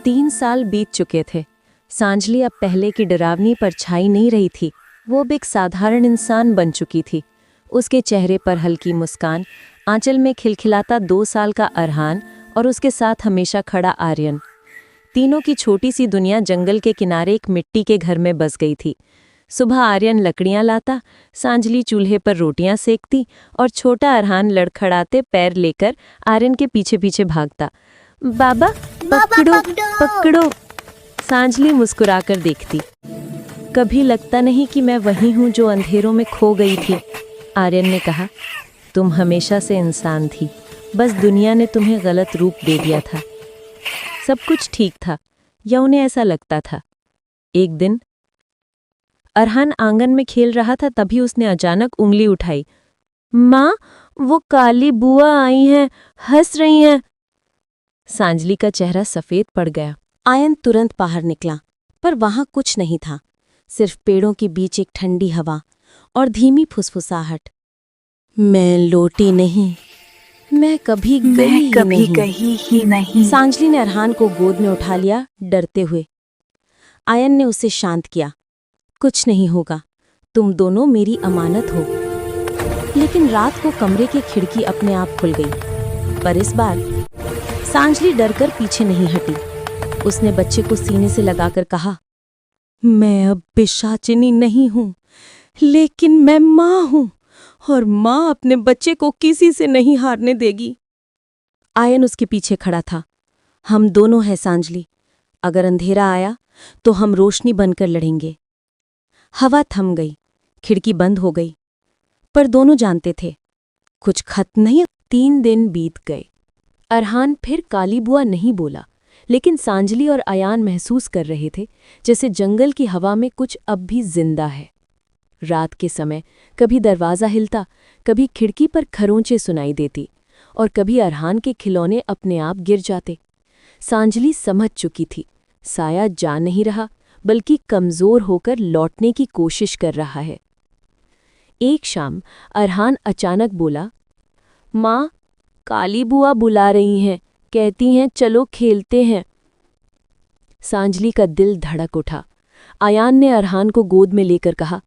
3 साल बीत चुके थे। सांजली अब पहले की डरावनी परछाई नहीं रही थी। वो अब एक साधारण इंसान बन चुकी थी। उसके चेहरे पर हल्की मुस्कान, आंचल में खिलखिलाता 2 साल का अरहान और उसके साथ हमेशा खड़ा आर्यन। तीनों की छोटी सी दुनिया जंगल के किनारे एक मिट्टी के घर में बस गई थी। सुबह आर्यन लकड़ियां लाता, सांजली चूल्हे पर रोटियां सेकती और छोटा अरहान लड़खड़ाते पैर लेकर आर्यन के पीछे पीछे भागता। बाबा पकड़ो पकड़ो, सांजली मुस्कुराकर देखती। कभी लगता नहीं कि मैं वही हूँ जो अंधेरों में खो गई थी, आर्यन ने कहा। तुम हमेशा से इंसान थी, बस दुनिया ने तुम्हें गलत रूप दे दिया था। सब कुछ ठीक था, या उन्हें ऐसा लगता था। एक दिन अरहान आंगन में खेल रहा था, तभी उसने अचानक उंगली उठाई। माँ, वो काली बुआ आई हैं, हंस रही हैं। सांजली का चेहरा सफेद पड़ गया। आयन तुरंत बाहर निकला, पर वहां कुछ नहीं था, सिर्फ पेड़ों के बीच एक ठंडी हवा और धीमी फुसफुसाहट। मैं लौटी नहीं, मैं कभी गई ही नहीं। सांजली ने अरहान को गोद में उठा लिया, डरते हुए। आयन ने उसे शांत किया। कुछ नहीं होगा, तुम दोनों मेरी अमानत हो। लेकिन रात को कमरे की खिड़की अपने आप खुल गई, पर इस बार सांजली डरकर पीछे नहीं हटी। उसने बच्चे को सीने से लगाकर कहा, मैं अब पिशाचिनी नहीं हूं, लेकिन मैं माँ हूं, और माँ अपने बच्चे को किसी से नहीं हारने देगी। आयन उसके पीछे खड़ा था। हम दोनों हैं सांजली, अगर अंधेरा आया तो हम रोशनी बनकर लड़ेंगे। हवा थम गई, खिड़की बंद हो गई, पर दोनों जानते थे कुछ खत्म नहीं। 3 दिन बीत गए। अरहान फिर काली बुआ नहीं बोला, लेकिन सांजली और आयान महसूस कर रहे थे जैसे जंगल की हवा में कुछ अब भी जिंदा है। रात के समय कभी दरवाज़ा हिलता, कभी खिड़की पर खरोंचे सुनाई देती, और कभी अरहान के खिलौने अपने आप गिर जाते। सांजली समझ चुकी थी, साया जा नहीं रहा, बल्कि कमज़ोर होकर लौटने की कोशिश कर रहा है। एक शाम अरहान अचानक बोला, माँ, काली बुआ बुला रही हैं, कहती हैं चलो खेलते हैं। सांजली का दिल धड़क उठा। आयान ने अरहान को गोद में लेकर कहा,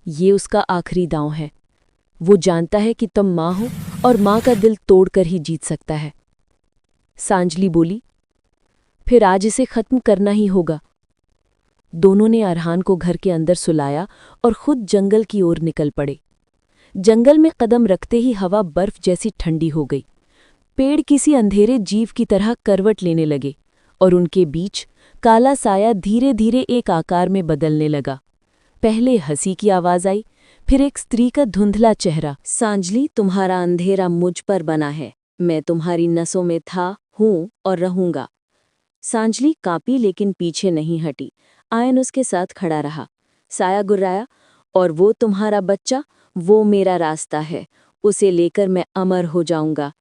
ये उसका आखिरी दांव है। वो जानता है कि तुम माँ हो और माँ का दिल तोड़कर ही जीत सकता है। सांजली बोली, फिर आज इसे खत्म करना ही होगा। दोनों ने अरहान को घर के अंदर सुलाया और खुद जंगल की ओर निकल पड़े। जंगल में कदम रखते ही हवा बर्फ जैसी ठंडी हो गई। पेड़ किसी अंधेरे जीव की तरह करवट लेने लगे और उनके बीच काला साया धीरे धीरे एक आकार में बदलने लगा। पहले हंसी की आवाज आई, फिर एक स्त्री का धुंधला चेहरा। सांजली, तुम्हारा अंधेरा मुझ पर बना है, मैं तुम्हारी नसों में था, हूं और रहूंगा। सांजली कांपी लेकिन पीछे नहीं हटी। आयन उसके साथ खड़ा रहा। साया गुर्राया, और वो तुम्हारा बच्चा, वो मेरा रास्ता है, उसे लेकर मैं अमर हो जाऊंगा।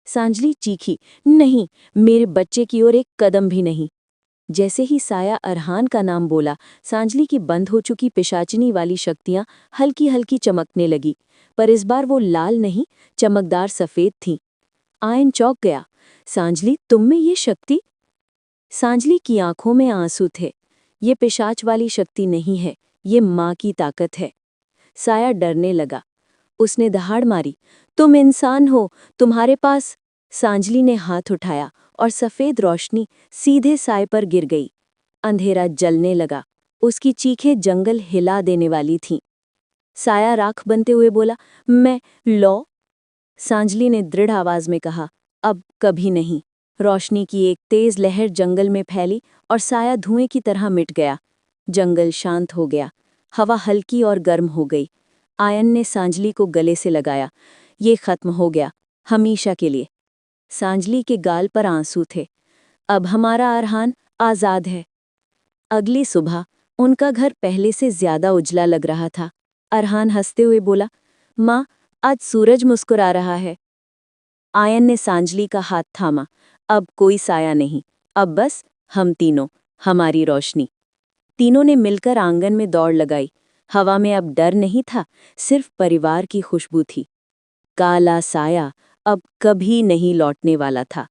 सांजली चीखी, नहीं, मेरे बच्चे की ओर एक कदम भी नहीं। जैसे ही साया अरहान का नाम बोला, सांजली की बंद हो चुकी पिशाचिनी वाली शक्तियां हल्की हल्की चमकने लगी, पर इस बार वो लाल नहीं, चमकदार सफेद थीं। आयन चौंक गया। सांजली, तुम में ये शक्ति? सांजली की आंखों में आंसू थे। ये पिशाच वाली शक्ति नहीं है, ये माँ की ताकत है। साया डरने लगा। उसने दहाड़ मारी, तुम इंसान हो, तुम्हारे पास। सांजली ने हाथ उठाया और सफ़ेद रोशनी सीधे साए पर गिर गई। अंधेरा जलने लगा। उसकी चीखें जंगल हिला देने वाली थीं। साया राख बनते हुए बोला, मैं लौ। सांजली ने दृढ़ आवाज में कहा, अब कभी नहीं। रोशनी की एक तेज लहर जंगल में फैली और साया धुएं की तरह मिट गया। जंगल शांत हो गया। हवा हल्की और गर्म हो गई। आयन ने सांजली को गले से लगाया। ये खत्म हो गया, हमेशा के लिए। सांजली के गाल पर आंसू थे। अब हमारा अरहान आज़ाद है। अगली सुबह उनका घर पहले से ज्यादा उजला लग रहा था। अरहान हंसते हुए बोला, माँ, आज सूरज मुस्कुरा रहा है। आयन ने सांजली का हाथ थामा। अब कोई साया नहीं, अब बस हम तीनों, हमारी रोशनी। तीनों ने मिलकर आंगन में दौड़ लगाई। हवा में अब डर नहीं था, सिर्फ परिवार की खुशबू थी। काला साया अब कभी नहीं लौटने वाला था।